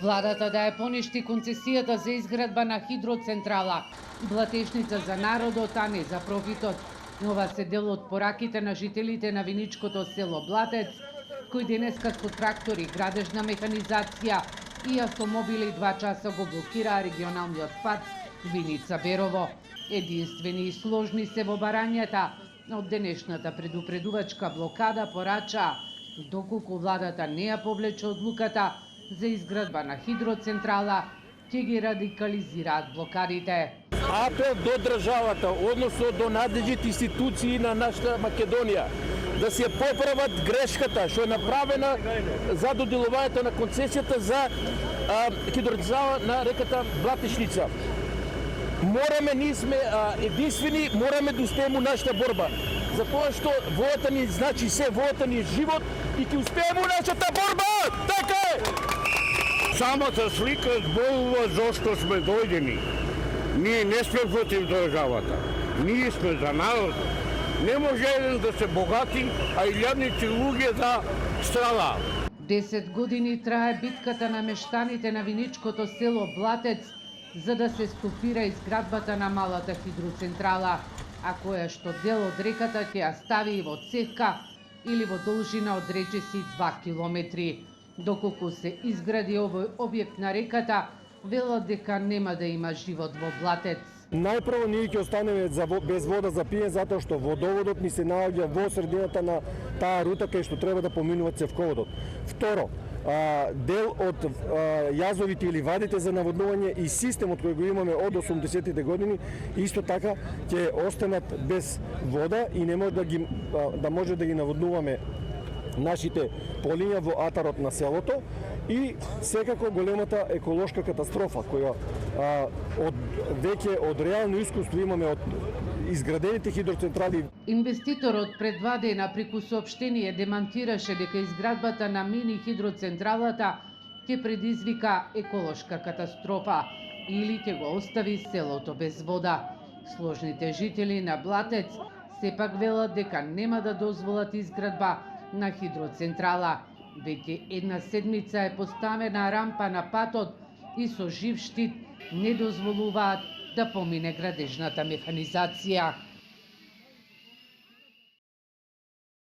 Владата да ја поништи концесијата за изградба на хидроцентрала Блатешница за народот, а не за профитот. Ова се дел од пораките на жителите на виничкото село Блатец, кои денеска со трактори, градежна механизација и автомобили 2 часа го блокираа регионалниот пат Виница-Берово. Единствени и сложни се во барањата од денешната предупредувачка блокада порача, доколку владата не ја повлече одлуката за изградба на хидроцентрала, ќе ги радикализираат блокадите. Апел до државата, односно до надлежните институции на нашата Македонија, да се поправат грешката што е направена за доделувањето на концесијата за хидроцентрала на реката Блатешница. Ние сме единствени, мораме да успееме нашата борба. Затоа што војата ни значи се, војата ни е живот и ќе успееме нашата борба! Така е! Самата слика зборува зошто сме дојдени. Ние не сме против државата. Ние сме за народ. Не може еден да се богати, а илјадници луѓе да страдаат. 10 години трае битката на мештаните на виничкото село Блатец за да се стопира изградбата на малата хидроцентрала, а која што дел од реката ќе ја стави во цевка или во должина од речиси 2 километри. Доколку се изгради овој објект на реката, велат дека нема да има живот во Блатец. Најпрво ние ќе останеме без вода за пиење затоа што водоводот ни се наоѓа во средината на таа рута кај што треба да поминува цевководот. Второ, дел од јазовите или вадите за наводнување и системот кој го имаме од 80-тите години исто така ќе останат без вода и не може да може да ги наводнуваме нашите полиња во атарот на селото и секако големата еколошка катастрофа која веќе од реално искуство имаме од изградените хидроцентрали. Инвеститорот пред 2 дена преку соопштение демантираше дека изградбата на мини хидроцентралата ќе предизвика еколошка катастрофа или ќе го остави селото без вода. Сложните жители на Блатец сепак велат дека нема да дозволат изградба на хидроцентрала. Веќе 1 седмица е поставена рампа на патот и со жив штит не дозволуваат да помине градежната механизација.